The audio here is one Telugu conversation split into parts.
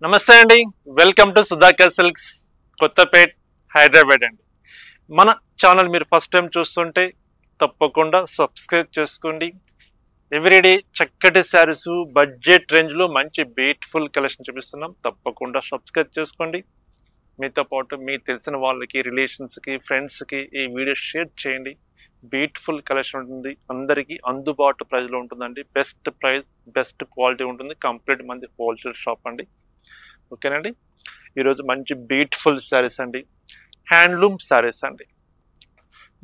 నమస్తే అండి. Welcome to Sudhakar silks Kothapet Hyderabad అండి. మన ఛానల్ మీరు ఫస్ట్ టైం చూస్తుంటే తప్పకుండా సబ్స్క్రైబ్ చేసుకోండి. ఎవ్రీడే చక్కటి శారీస్ బడ్జెట్ రేంజ్లో మంచి బ్యూటిఫుల్ కలెక్షన్ చూపిస్తున్నాం. తప్పకుండా సబ్స్క్రైబ్ చేసుకోండి. మీతో పాటు మీకు తెలిసిన వాళ్ళకి, రిలేషన్స్కి, ఫ్రెండ్స్కి ఈ వీడియో షేర్ చేయండి. బ్యూటిఫుల్ కలెక్షన్ ఉంటుంది, అందరికీ అందుబాటు ప్రైస్లో ఉంటుందండి. బెస్ట్ ప్రైస్, బెస్ట్ క్వాలిటీ ఉంటుంది. కంప్లీట్ మంది హోల్సేల్ షాప్ అండి. ఓకేనండి. ఈరోజు మంచి బ్యూటిఫుల్ శారీస్ అండి, హ్యాండ్లూమ్ శారీస్ అండి.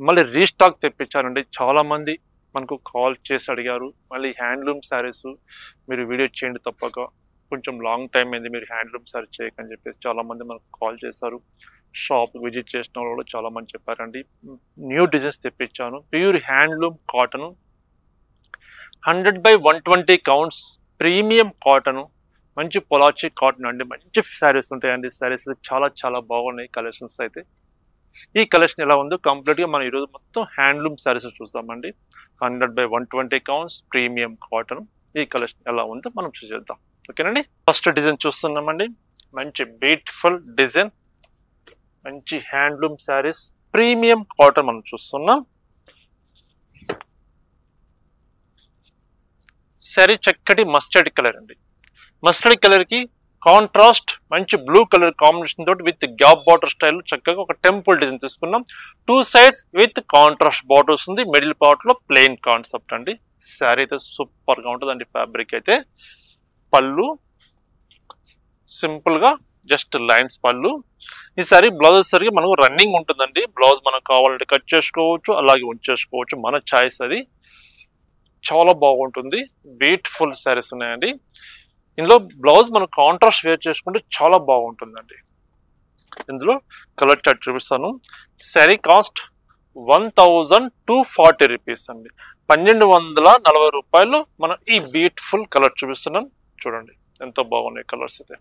మళ్ళీ రీస్టాక్ తెప్పించానండి. చాలామంది మనకు కాల్ చేసి అడిగారు, మళ్ళీ హ్యాండ్లూమ్ శారీస్ మీరు వీడియో చేయండి తప్పక, కొంచెం లాంగ్ టైం అయింది మీరు హ్యాండ్లూమ్ శారీ చేయకని చెప్పేసి చాలామంది మనకు కాల్ చేశారు. షాప్ విజిట్ చేసిన వాళ్ళు కూడా చాలామంది చెప్పారండి. న్యూ డిజైన్స్ తెప్పించాను. Pure handloom cotton, 100/120 counts premium cotton, మంచి పొలాచి కాటన్ అండి. మంచి శారీస్ ఉంటాయండి. శారీస్ చాలా చాలా బాగున్నాయి కలెక్షన్స్ అయితే. ఈ కలెక్షన్ ఎలా ఉందో కంప్లీట్గా మనం ఈరోజు మొత్తం హ్యాండ్లూమ్ శారీస్ చూస్తామండి. 100/120 కౌంట్స్ ప్రీమియం కాటన్. ఈ కలెక్షన్ ఎలా ఉందో మనం చూసేద్దాం. ఓకేనండి. ఫస్ట్ డిజైన్ చూస్తున్నామండి. మంచి బ్యూటిఫుల్ డిజైన్, మంచి హ్యాండ్లూమ్ శారీస్, ప్రీమియం కాటన్ మనం చూస్తున్నాం. శారీ చక్కటి మస్టర్డ్ కలర్ అండి. మస్టర్డ్ కలర్ కి కాంట్రాస్ట్ మంచి బ్లూ కలర్ కాంబినేషన్ తోటి విత్ గ్యాప్ బార్డర్ స్టైల్ చక్కగా ఒక టెంపుల్ డిజైన్ తీసుకున్నాం. 2 సైడ్స్ విత్ కాంట్రాస్ట్ బార్డర్ వస్తుంది. మిడిల్ పార్ట్ లో ప్లెయిన్ కాన్సెప్ట్ అండి. శారీ అయితే సూపర్ గా ఉంటుందండి. ఫ్యాబ్రిక్ అయితే పళ్ళు సింపుల్ గా జస్ట్ లైన్స్ పళ్ళు. ఈ సారీ బ్లౌజ్ వచ్చేసరికి మనకు రన్నింగ్ ఉంటుందండి. బ్లౌజ్ మనకు కావాలంటే కట్ చేసుకోవచ్చు, అలాగే ఉంచేసుకోవచ్చు, మన చాయిస్ అది. చాలా బాగుంటుంది. బ్యూటిఫుల్ శారీస్ ఉన్నాయండి. ఇందులో బ్లౌజ్ మనం కాంట్రాస్ట్ వేర్ చేసుకుంటే చాలా బాగుంటుందండి. ఇందులో కలర్ చార్ట్ చూపిస్తాను. శారీ కాస్ట్ 1240 రూపీస్ అండి. 1240 రూపాయలు మనం ఈ బ్యూటిఫుల్ కలర్ చూపిస్తున్నాం. చూడండి ఎంత బాగున్నాయి కలర్స్ అయితే.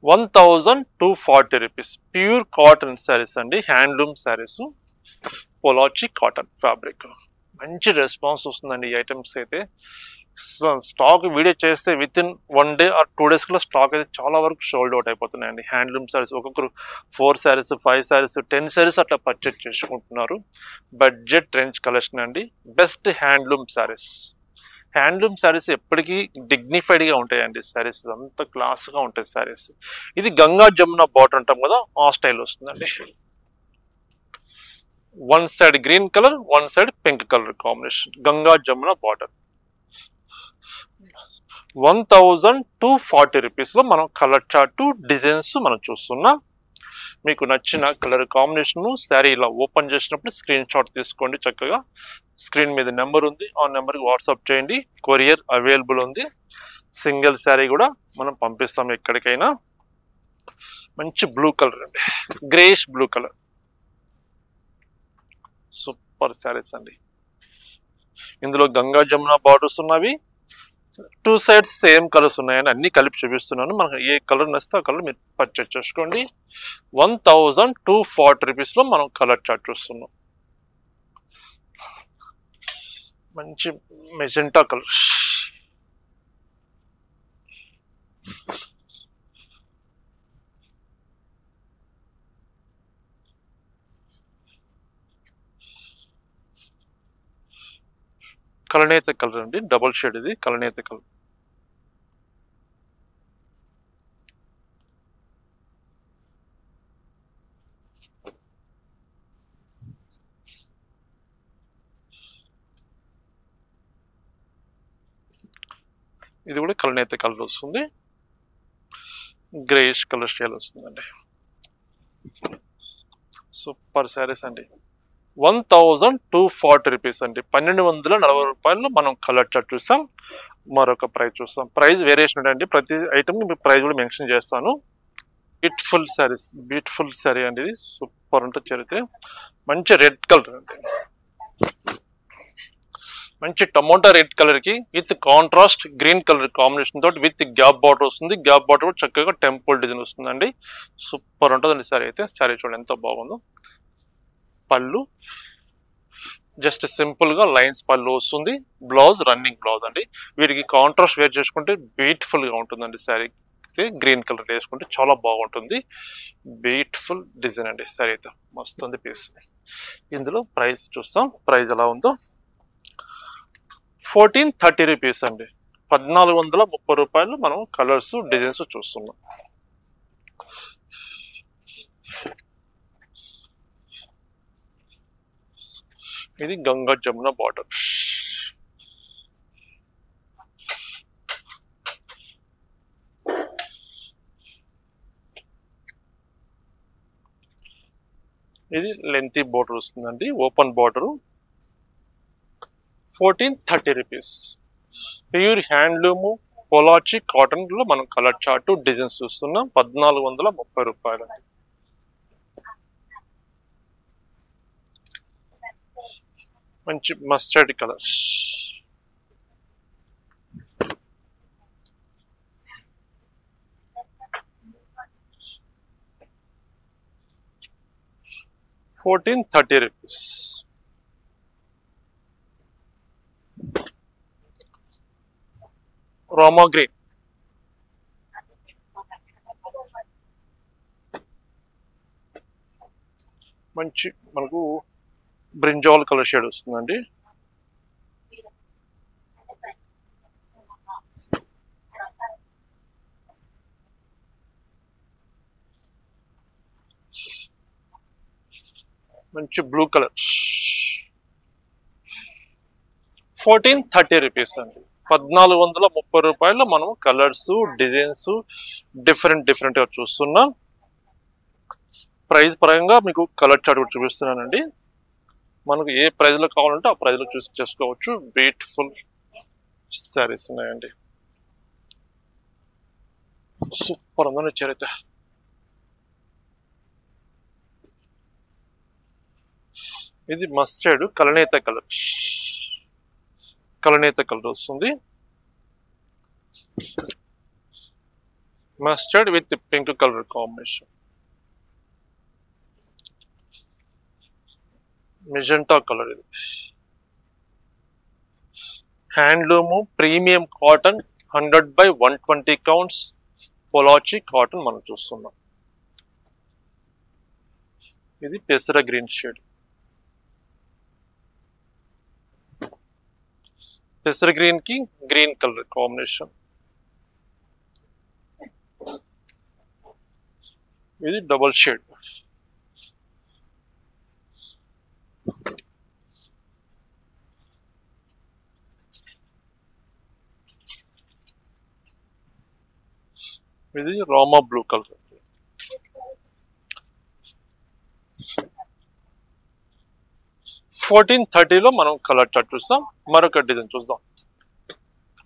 1240 రూపీస్ ప్యూర్ కాటన్ శారీస్ అండి. Handloom saris, Pollachi cotton fabric. మంచి రెస్పాన్స్ వస్తుందండి ఈ ఐటమ్స్ అయితే. స్టాక్ వీడియో చేస్తే within 1 day or 2 days కల్లా స్టాక్ అయితే చాలా వరకు సోల్డ్ అవుట్ అయిపోతున్నాయండి. హ్యాండ్లూమ్ శారీస్ ఒక్కొక్కరు 4 శారీస్, 5 శారీస్, 10 శారీస్ అట్లా పర్చేజ్ చేసుకుంటున్నారు. బడ్జెట్ రేంజ్ కలెక్షన్ అండి. Best handloom saris. Handloom saris ఎప్పటికీ డిగ్నిఫైడ్గా ఉంటాయండి. శారీస్ అంత క్లాస్గా ఉంటాయి శారీస్. ఇది గంగా జమున బార్డర్ అంటాం కదా, ఆ స్టైల్ వస్తుందండి. 1 side green colour, 1 side pink colour combination, Ganga Jamuna border. 1240 రూపీస్లో మనం కలర్ చార్ట్ డిజైన్స్ మనం చూస్తున్నాం. మీకు నచ్చిన కలర్ కాంబినేషన్ శారీ ఇలా ఓపెన్ చేసినప్పుడు స్క్రీన్ షాట్ తీసుకోండి. చక్కగా స్క్రీన్ మీద నెంబర్ ఉంది, ఆ నెంబర్కి వాట్సాప్ చేయండి. కొరియర్ అవైలబుల్ ఉంది. సింగిల్ శారీ కూడా మనం పంపిస్తాం ఎక్కడికైనా. మంచి బ్లూ కలర్ అండి, greyish blue colour. Super saris అండి. ఇందులో గంగా జమున బార్డర్స్ ఉన్నవి. 2 సైడ్స్ సేమ్ కలర్స్ ఉన్నాయని అన్ని కలిపి చూపిస్తున్నాను. మనకు ఏ కలర్ నచ్చితే ఆ కలర్ మీరు పర్చేజ్ చేసుకోండి. 1240 రూపీస్లో మనం కలర్ చార్ట్ చూస్తున్నాం. మంచి మెజెంటా కలర్, కలనేత కలర్ అండి. డబుల్ షేడ్ ఇది కలనేత కలర్. ఇది కూడా కలనేత కలర్ వస్తుంది. గ్రేష్ కలర్ స్టైల్ వస్తుందండి. సూపర్ శారీస్ అండి. 1240 రూపీస్ అండి. 1240 రూపాయలు మనం కలర్ చార్ట్ చూస్తాం. మరొక ప్రైస్ చూస్తాం. ప్రైస్ వేరియేషన్ ఉంటాయండి. ప్రతి ఐటమ్ ప్రైస్ కూడా మెన్షన్ చేస్తాను. బ్యూటిఫుల్ శారీస్, బ్యూటిఫుల్ శారీ అండి. ఇది సూపర్ ఉంటుంది. చరిత్ర మంచి రెడ్ కలర్ అండి. మంచి టమోటా రెడ్ కలర్ కి with contrast green colour combination తోటి విత్ గ్యాప్ బార్డర్ వస్తుంది. గ్యాప్ బార్డర్ కూడా చక్కగా టెంపుల్ డిజైన్ వస్తుందండి. సూపర్ ఉంటుందండి శారీ అయితే. శారీ చూడండి ఎంత బాగుందో. పళ్ళు జస్ట్ సింపుల్ గా లైన్స్ పళ్ళు వస్తుంది. బ్లౌజ్ రన్నింగ్ బ్లౌజ్ అండి. వీటికి కాంట్రాస్ట్ వేర్ చేసుకుంటే బ్యూటిఫుల్ గా ఉంటుందండి. శారీ గ్రీన్ కలర్ వేసుకుంటే చాలా బాగుంటుంది. బ్యూటిఫుల్ డిజైన్ అండి. శారీ అయితే మస్తు ఉంది పీస్. ఇందులో ప్రైస్ చూస్తాం, ప్రైస్ ఎలా ఉందో. 1430 రూపీస్ అండి. 1430 రూపాయలు మనం కలర్స్ డిజైన్స్ చూస్తున్నాం. ఇది గంగా జమున బార్డర్. ఇది లెంతీ బార్డర్ వస్తుందండి, open border. 1430 rupees. Pure handloom Pollachi cotton లో మనం కలర్ చార్ట్ డిజైన్స్ చూస్తున్నాం. 1430 రూపాయలు. మంచి మస్టర్డ్ కలర్. ₹1430. రామా గ్రీన్. మంచి మనకు బ్రింజాల్ కలర్ షేడ్ వస్తుందండి. మంచి బ్లూ కలర్. 1430 రూపీస్ అండి. 1430 రూపాయలు మనం కలర్స్ డిజైన్స్ డిఫరెంట్ గా చూస్తున్నాం. ప్రైస్ పరంగా మీకు కలర్ చార్ట్ కూడా చూపిస్తున్నానండి. మనకు ఏ ప్రైస్ లో కావాలంటే ఆ ప్రైస్ లో చూసి చేసుకోవచ్చు. బ్యూటిఫుల్ శారీస్ ఉన్నాయండి. సూపర్ ఉందని వచ్చారైతే. ఇది మస్టర్డ్ కలనేత కలర్. కలనేత కలర్ వస్తుంది. Mustard with pink colour combination. Magenta colour. ఇది handloom premium cotton 100/120 counts Pollachi cotton మనం చూస్తున్నాం. ఇది పెసర గ్రీన్ షేడ్. పెసర గ్రీన్ కి గ్రీన్ కలర్ కాంబినేషన్. ఇది డబుల్ షేడ్. ఇది రామా బ్లూ కలర్. $1430 మనం కలర్ చార్ట్ చూస్తాం. మరొక డిజైన్ చూద్దాం.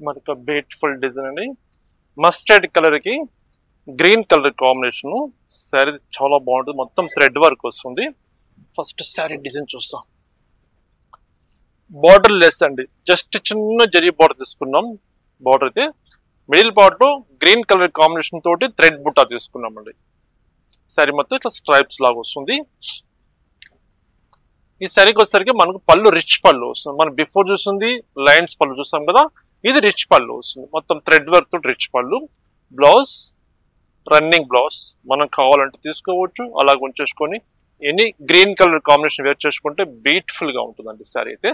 మరొక బ్యూటిఫుల్ డిజైన్ అండి. మస్టర్డ్ కలర్ కి గ్రీన్ కలర్ కాంబినేషన్. శారీ చాలా బాగుంటుంది. మొత్తం థ్రెడ్ వర్క్ వస్తుంది. ఫస్ట్ శారీ డిజైన్ చూస్తాం. బార్డర్ లెస్ అండి. జస్ట్ చిన్న జరీ బార్డర్ తీసుకున్నాం. బార్డర్ అయితే మిడిల్ పార్ట్ లో గ్రీన్ కలర్ కాంబినేషన్ తోటి థ్రెడ్ బుట్టా తీసుకున్నామండి. శారీ మొత్తం ఇట్లా స్ట్రైప్స్ లాగా వస్తుంది. ఈ శారీకి వచ్చేసరికి మనకు పళ్ళు రిచ్ పళ్ళు వస్తుంది. మనం బిఫోర్ చూస్తుంది లైన్స్ పళ్ళు చూస్తాం కదా, ఇది రిచ్ పళ్ళు వస్తుంది. మొత్తం థ్రెడ్ వర్క్ తోటి రిచ్ పళ్ళు. Blouse running blouse. మనం కావాలంటే తీసుకోవచ్చు, అలాగ ఉంచేసుకొని any green colour combination wear చేసుకుంటే బ్యూటిఫుల్ గా ఉంటుందండి. శారీ అయితే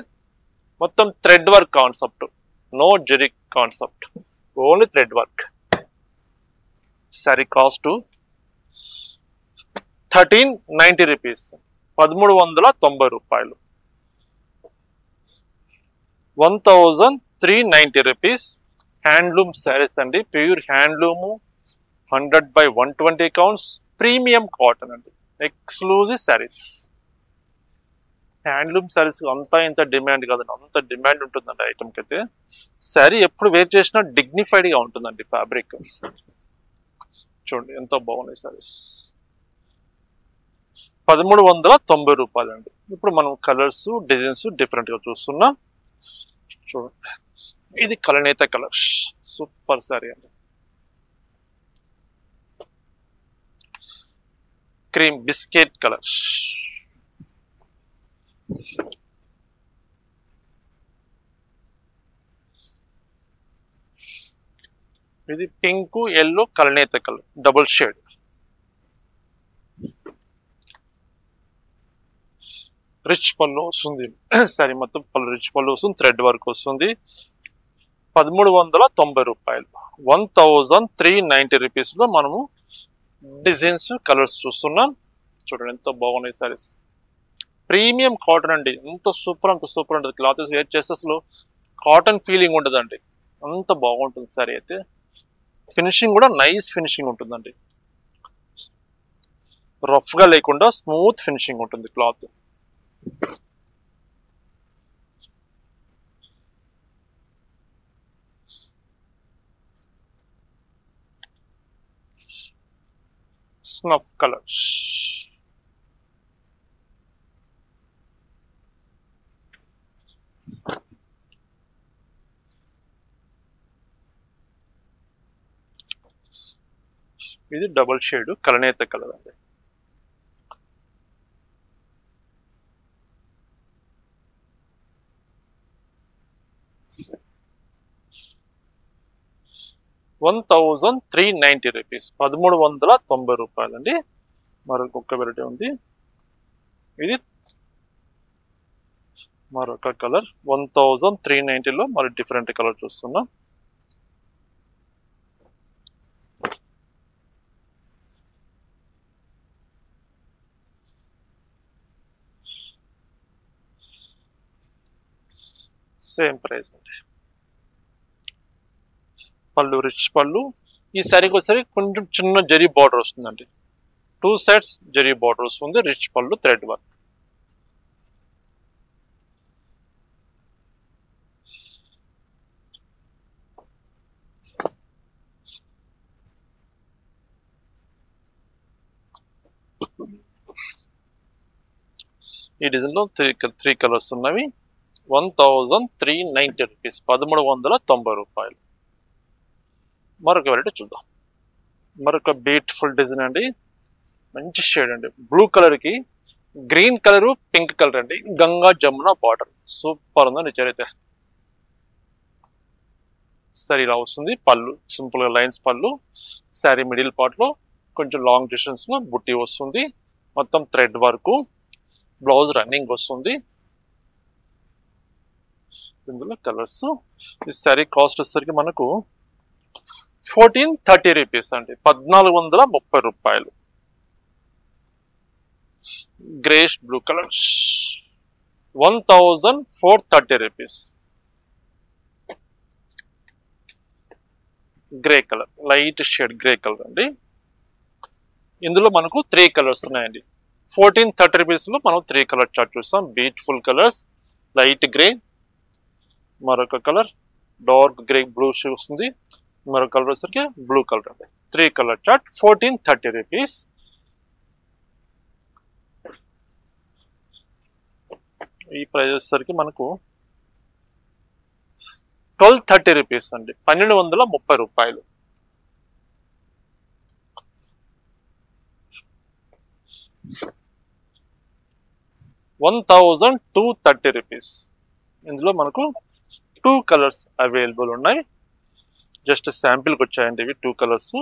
మొత్తం thread work concept, no zari concept, only thread work. Sari cost 1390 rupees. 1390 రూపాయలు. 1390 రూపీస్. హ్యాండ్లూమ్ శారీస్ అండి. Pure handloom 100/120 counts premium cotton అండి. ఎక్స్క్లూజివ్ శారీస్. హ్యాండ్లూమ్ శారీస్ అంతా ఇంత డిమాండ్ కాదండి, అంత డిమాండ్ ఉంటుందండి ఐటమ్కి అయితే. శారీ ఎప్పుడు వేర్ చేసినా డిగ్నిఫైడ్ గా ఉంటుందండి. ఫ్యాబ్రిక్ చూడండి ఎంత బాగున్నాయి శారీస్. 1390 రూపాయలు అండి. ఇప్పుడు మనం కలర్స్ డిజైన్స్ డిఫరెంట్ గా చూస్తున్నాం. చూడండి ఇది కలనేత కలర్. సూపర్ శారీ అండి. Cream biscuit colour. ఇది పింక్ ఎల్లో కలనేత కలర్ డబుల్ షేడ్. రిచ్ పళ్ళు వస్తుంది. సారీ మొత్తం పళ్ళు రిచ్ పళ్ళు వస్తుంది. థ్రెడ్ వర్క్ వస్తుంది. 1390 రూపాయలు. 1390 రూపీస్లో మనము డిజైన్స్ కలర్స్ చూస్తున్నాం. చూడండి ఎంత బాగున్నాయి సారీస్. ప్రీమియం కాటన్ అండి. అంత సూపర్ ఉంటుంది. క్లాత్ వేర్ చేస్తే అసలు కాటన్ ఫీలింగ్ ఉండదండి. అంత బాగుంటుంది సారీ అయితే. ఫినిషింగ్ కూడా నైస్ ఫినిషింగ్ ఉంటుందండి. రఫ్గా లేకుండా స్మూత్ ఫినిషింగ్ ఉంటుంది క్లాత్. Snuff colours. ఇది డబుల్ షేడ్ కలనేత కలర్ అండి. ₹1390 1390 రూపాయలండి. మరొక వెరైటీ ఉంది. ఇది మరొక కలర్ 1390లో మరి డిఫరెంట్ కలర్ చూస్తున్నాం. సేమ్ ప్రైస్ అండి. పళ్ళు రిచ్ పళ్ళు. ఈ శారీకి ఒకసారి కొంచెం చిన్న జరీ బార్డర్ వస్తుందండి. 2 sides జరీ బార్డర్ వస్తుంది. రిచ్ పళ్ళు థ్రెడ్ వర్క్. ఈ డిజైన్లో త్రీ కలర్స్ ఉన్నవి. 1390 రూపీస్ 1390 రూపాయలు. మరొక వెరైటీ చూద్దాం. మరొక బ్యూటిఫుల్ డిజైన్ అండి. మంచి షేడ్ అండి. బ్లూ కలర్కి గ్రీన్ కలరు పింక్ కలర్ అండి. గంగా జమున బార్డర్ సూపర్ ఉందండి. చరైతే సరే ఇలా వస్తుంది. పళ్ళు సింపుల్గా లైన్స్ పళ్ళు. శారీ మిడిల్ పార్ట్లో కొంచెం లాంగ్ డిస్టెన్స్లో బుట్టి వస్తుంది. మొత్తం థ్రెడ్ వర్క్. బ్లౌజ్ రన్నింగ్ వస్తుంది. ఇందులో కలర్స్. ఈ శారీ కాస్ట్ వచ్చేసరికి మనకు 1430 రూపీస్ అండి. 1430 రూపాయలు. Greyish blue colour 1430 rupees. Grey colour light shade grey colour అండి. ఇందులో మనకు 3 కలర్స్ ఉన్నాయండి. 1430 రూపీస్లో మనం 3 కలర్ చార్ట్ చూస్తాం. Beautiful colours. లైట్ గ్రే, మరొక కలర్ డార్క్ గ్రే బ్లూ వస్తుంది. మరొక కలర్ వచ్చేసరికి బ్లూ కలర్ అండి. 3 కలర్ చార్ట్ 1430 రూపీస్. ఈ ప్రైస్ వచ్చేసరికి మనకు 1230 రూపీస్ అండి. 1230 రూపాయలు. ₹1230 రూపీస్. ఇందులో మనకు 2 కలర్స్ అవైలబుల్ ఉన్నాయి. జస్ట్ శాంపిల్కి వచ్చాయండి ఇవి 2 కలర్స్.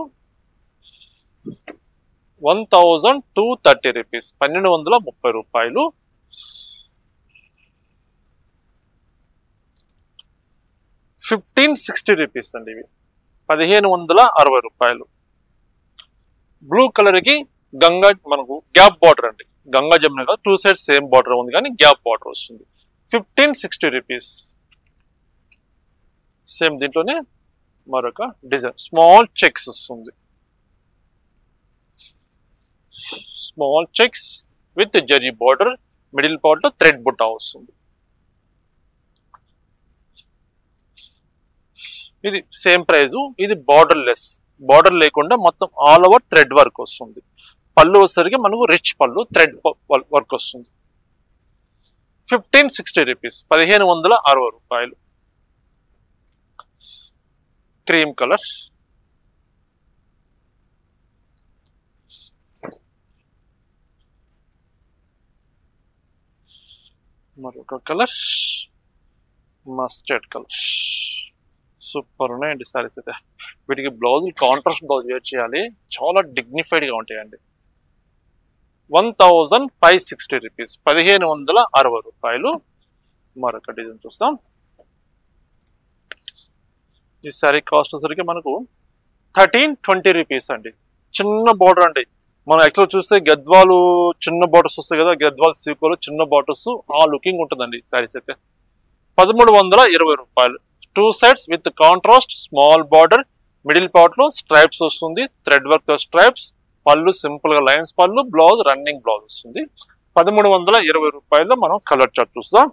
1230 రూపీస్ 1230 రూపాయలు. ₹1560 రూపీస్ అండి. ఇవి 1560 రూపాయలు. బ్లూ కలర్కి గంగా మనకు గ్యాప్ బార్డర్ అండి. Ganga Jamuna 2 sides same border ఉంది కానీ గ్యాప్ బార్డర్ వస్తుంది. 1560 రూపీస్. సేమ్ దీంట్లోనే మరొక డిజైన్ స్మాల్ చెక్స్ వస్తుంది. Small checks with zari border. Middle part లో థ్రెడ్ బుట్ట వస్తుంది. ఇది సేమ్ ప్రైజు. ఇది బార్డర్ లెస్. బార్డర్ లేకుండా మొత్తం ఆల్ ఓవర్ థ్రెడ్ వర్క్ వస్తుంది. పళ్ళు వచ్చేసరికి మనకు రిచ్ పళ్ళు థ్రెడ్ వర్క్ వస్తుంది. 1560 రూపీస్ 1560 రూపాయలు. Cream colour. మరొక కలర్ మస్టర్డ్ కలర్. సూపర్ ఉన్నాయండి సారీస్ అయితే. వీటికి బ్లౌజ్ కాంట్రాస్ట్ బ్లౌజ్ వేర్ చేయాలి, చాలా డిగ్నిఫైడ్గా ఉంటాయండి. 1560 రూపీస్, 1560 రూపాయలు. మరొక డిజైన్ చూస్తాం. ఈ సారీ కాస్ట్ వచ్చేసరికి మనకు 1320 రూపీస్ అండి. చిన్న బార్డర్ అండి. మనం యాక్చువల్ చూస్తే గద్వాలు చిన్న బార్డర్స్ వస్తాయి కదా, గద్వాల్ సీకోలు చిన్న బార్డర్స్, ఆ లుకింగ్ ఉంటుందండి సారీస్ అయితే. 1320 రూపాయలు. 2 sides with contrast small border, middle part లో స్ట్రైప్స్ వస్తుంది, థ్రెడ్ వర్క్ తో స్ట్రైప్స్, పళ్ళు సింపుల్ గా లైన్స్ పళ్ళు, బ్లౌజ్ రన్నింగ్ బ్లౌజ్ వస్తుంది. 1320 రూపాయల్లో మనం కలర్ చార్ట్ చూస్తాం.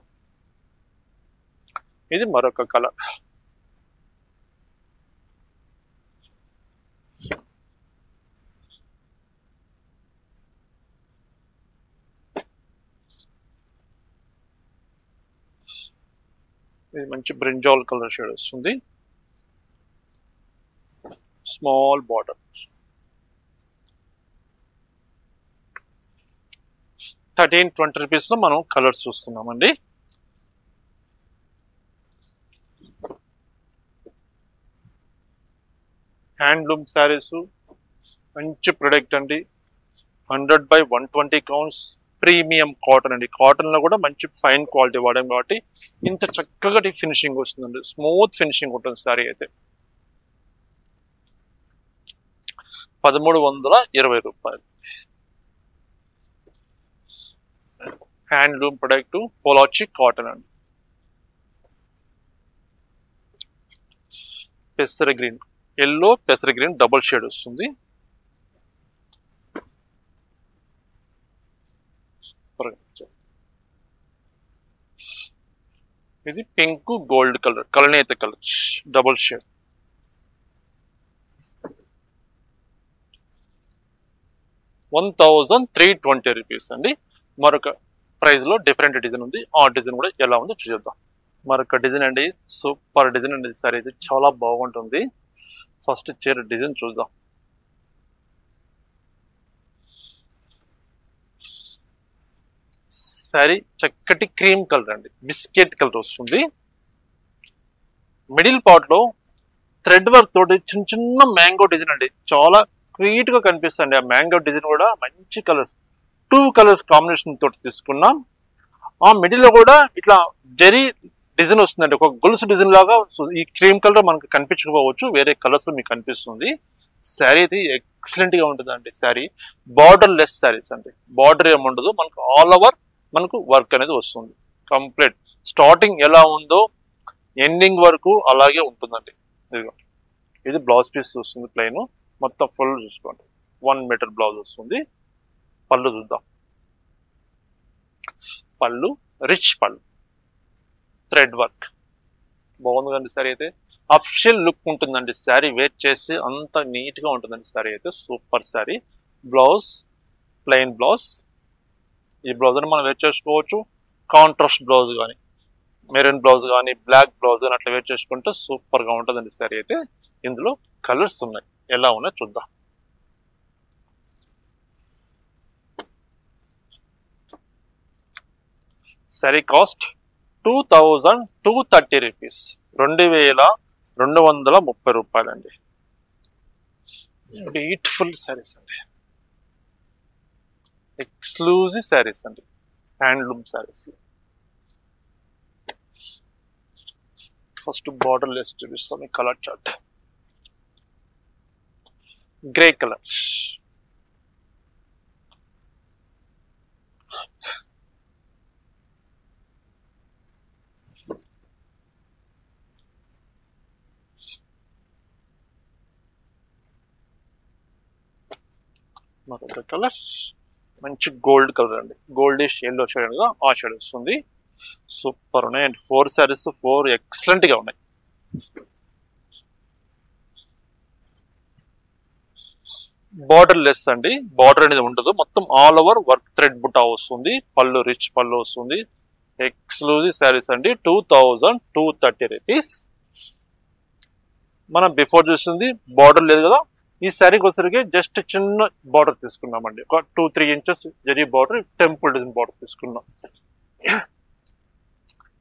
ఇది మరొక కలర్. ఇది మంచి బ్రింజాల్ కలర్ షేడ్ వస్తుంది, స్మాల్ బార్డర్. 1320 రూపీస్ లో మనం కలర్స్ చూస్తున్నామండి. హ్యాండ్లూమ్ శారీస్ మంచి ప్రొడక్ట్ అండి. 100/120 కౌంట్స్, ప్రీమియం కాటన్ అండి. కాటన్ లో కూడా మంచి ఫైన్ క్వాలిటీ వాడాం కాబట్టి ఇంత చక్కగా ఫినిషింగ్ వస్తుందండి, స్మూత్ ఫినిషింగ్ ఉంటుంది సారీ అయితే. 1320 రూపాయలు. హ్యాండ్లూమ్ ప్రొడక్ట్, పోలాచి కాటన్ అండి. పెసర గ్రీన్, ఎల్లో పెసర గ్రీన్ డబుల్ షేడ్ వస్తుంది. ఇది పింక్ గోల్డ్ కలర్, కలనేత కలర్ డబుల్ షేడ్. ₹1320 అండి. మరొక ప్రైస్ లో డిఫరెంట్ డిజైన్ ఉంది, ఆ డిజైన్ కూడా ఎలా ఉందో చూద్దాం. మరొక డిజైన్ అండి, సూపర్ డిజైన్ అండి. సారీ ఇది చాలా బాగుంటుంది. ఫస్ట్ చీర డిజైన్ చూద్దాం. సారీ చక్కటి క్రీమ్ కలర్ అండి, బిస్కెట్ కలర్ వస్తుంది. మిడిల్ పార్ట్ లో థ్రెడ్ వర్క్ తోటి చిన్న చిన్న మ్యాంగో డిజైన్ అండి, చాలా క్యూట్ గా కనిపిస్తుంది. ఆ మ్యాంగో డిజైన్ కూడా మంచి కలర్స్, 2 కలర్స్ కాంబినేషన్ తోటి తీసుకున్నాం. ఆ మిడిల్ లో కూడా ఇట్లా జరీ డిజైన్ వస్తుందండి, ఒక గొలుసు డిజైన్ లాగా. ఈ క్రీమ్ కలర్ మనకు కనిపించకపోవచ్చు, వేరే కలర్స్ లో మీకు కనిపిస్తుంది. శారీ అయితే ఎక్సలెంట్ గా ఉంటుందండి. శారీ బార్డర్ లెస్ శారీస్ అండి, బార్డర్ ఏముండదు, మనకు ఆల్ ఓవర్ మనకు వర్క్ అనేది వస్తుంది కంప్లీట్. స్టార్టింగ్ ఎలా ఉందో ఎండింగ్ వరకు అలాగే ఉంటుందండి. ఇది బ్లౌజ్ పీస్ వస్తుంది, ప్లెయిన్ మొత్తం ఫుల్ చూసుకోండి. 1 మీటర్ బ్లౌజ్ వస్తుంది. పళ్ళు చూద్దాం. పళ్ళు రిచ్ పళ్ళు, థ్రెడ్ వర్క్ బాగుంది కండి. సారీ అయితే అఫిషియల్ లుక్ ఉంటుందండి. శారీ వేర్ చేసి అంత నీట్ గా ఉంటుందండి. శారీ అయితే super sari. Blouse plain blouse. ఈ బ్లౌజ్ అని మనం వేర్ చేసుకోవచ్చు, కాంట్రాస్ట్ బ్లౌజ్ కానీ, మెరూన్ బ్లౌజ్ కానీ, బ్లాక్ బ్లౌజ్ కానీ అట్లా వేర్ చేసుకుంటే సూపర్ గా ఉంటుందండి శారీ అయితే. ఇందులో కలర్స్ ఉన్నాయి, ఎలా ఉన్నాయో చూద్దాం. శారీ కాస్ట్ 2230 రూపీస్, 2230 రూపాయలండి. బ్యూటిఫుల్ శారీస్ అండి, ఎక్స్క్లూజివ్ శారీస్ అండి, handloom saris. First border less చూపిస్తాం. ఈ కలర్ చార్ట్ గ్రే కలర్, మరొక కలర్ మంచి గోల్డ్ కలర్ అండి, గోల్డిష్ ఎల్లో షేడ్ గా ఆ షేడ్ వస్తుంది. సూపర్ ఉన్నాయండి. 4 శారీస్, 4 ఎక్సలెంట్ గా ఉన్నాయి. బార్డర్ లెస్ అండి, బార్డర్ అనేది ఉండదు, మొత్తం all over work thread Butta వస్తుంది. పళ్ళు రిచ్ పళ్ళు వస్తుంది. ఎక్స్క్లూజివ్ శారీస్ అండి. 2230 రూపీస్. మనం బిఫోర్ చూస్తుంది బార్డర్ లేదు కదా, ఈ శారీకి వచ్చరికి జస్ట్ చిన్న బార్డర్ తీసుకున్నామండి, ఒక 2-3 inches zari border, temple design border తీసుకున్నాం.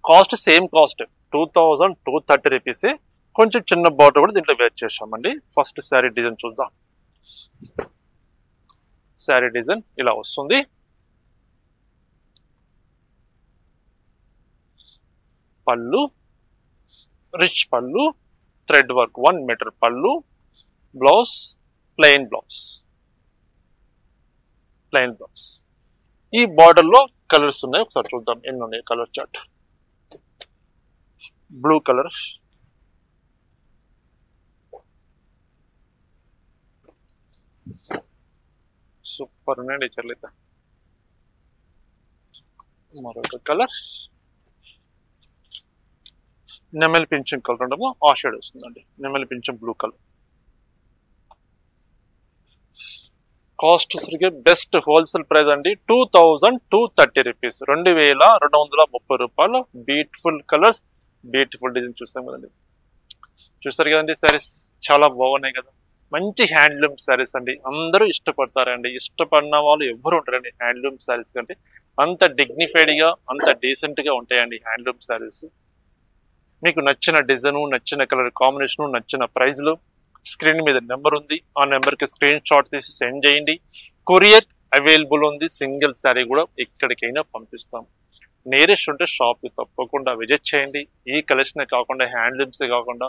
Cost same cost 2230 rupees. కొంచెం చిన్న బార్డర్ కూడా దీంట్లో వేర్ చేసామండి. ఫస్ట్ శారీ డిజైన్ చూద్దాం. శారీ డిజైన్ ఇలా వస్తుంది. పళ్ళు రిచ్ పళ్ళు, థ్రెడ్ వర్క్ 1 మీటర్ పళ్ళు, బ్లౌజ్ ప్లెయిన్ బ్లౌజ్. ఈ బార్డర్ లో కలర్స్ ఉన్నాయి, ఒకసారి చూద్దాం ఎన్ని ఉన్నాయి. Colour chart blue colour, super ఉన్నాయండి చర్లిత. మరొక కలర్ నెమలి పింఛం కలర్ ఉండము, ఆ షేడ్ వస్తుందండి. నెమలి పింఛం బ్లూ కలర్. కాస్ట్ సరిగ్గా బెస్ట్ హోల్సేల్ ప్రైస్ అండి 2230 రూపీస్, 2230 రూపాయలు. బ్యూటిఫుల్ కలర్స్, బ్యూటిఫుల్ డిజైన్ చూస్తాం కదండి. చూస్తారు కదండి శారీస్ చాలా బాగున్నాయి కదా. మంచి హ్యాండ్లూమ్ శారీస్ అండి, అందరూ ఇష్టపడతారండి. ఇష్టపడిన వాళ్ళు ఎవరు ఉంటారండి హ్యాండ్లూమ్ శారీస్ కంటే. అంత డిగ్నిఫైడ్గా అంత డీసెంట్గా ఉంటాయండి హ్యాండ్లూమ్ శారీస్. మీకు నచ్చిన డిజైను, నచ్చిన కలర్ కాంబినేషను, నచ్చిన ప్రైజ్లు స్క్రీన్ మీద నెంబర్ ఉంది, ఆ నెంబర్కి స్క్రీన్ షాట్ తీసి సెండ్ చేయండి. కొరియర్ అవైలబుల్ ఉంది. సింగిల్ శారీ కూడా ఎక్కడికైనా పంపిస్తాం. నియరెస్ట్ ఉంటే షాప్కి తప్పకుండా విజిట్ చేయండి. ఈ కలెక్షన్ కాకుండా హ్యాండ్లూమ్సే కాకుండా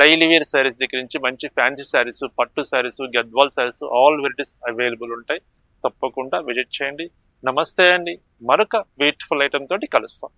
డైలీ వేర్ శారీస్ దగ్గర నుంచి మంచి ఫ్యాన్సీ శారీస్, పట్టు saris, Gadwal saris all varieties available ఉంటాయి. తప్పకుండా విజిట్ చేయండి. నమస్తే అండి, మరొక బ్యూటిఫుల్ ఐటమ్ తోటి కలుస్తాం.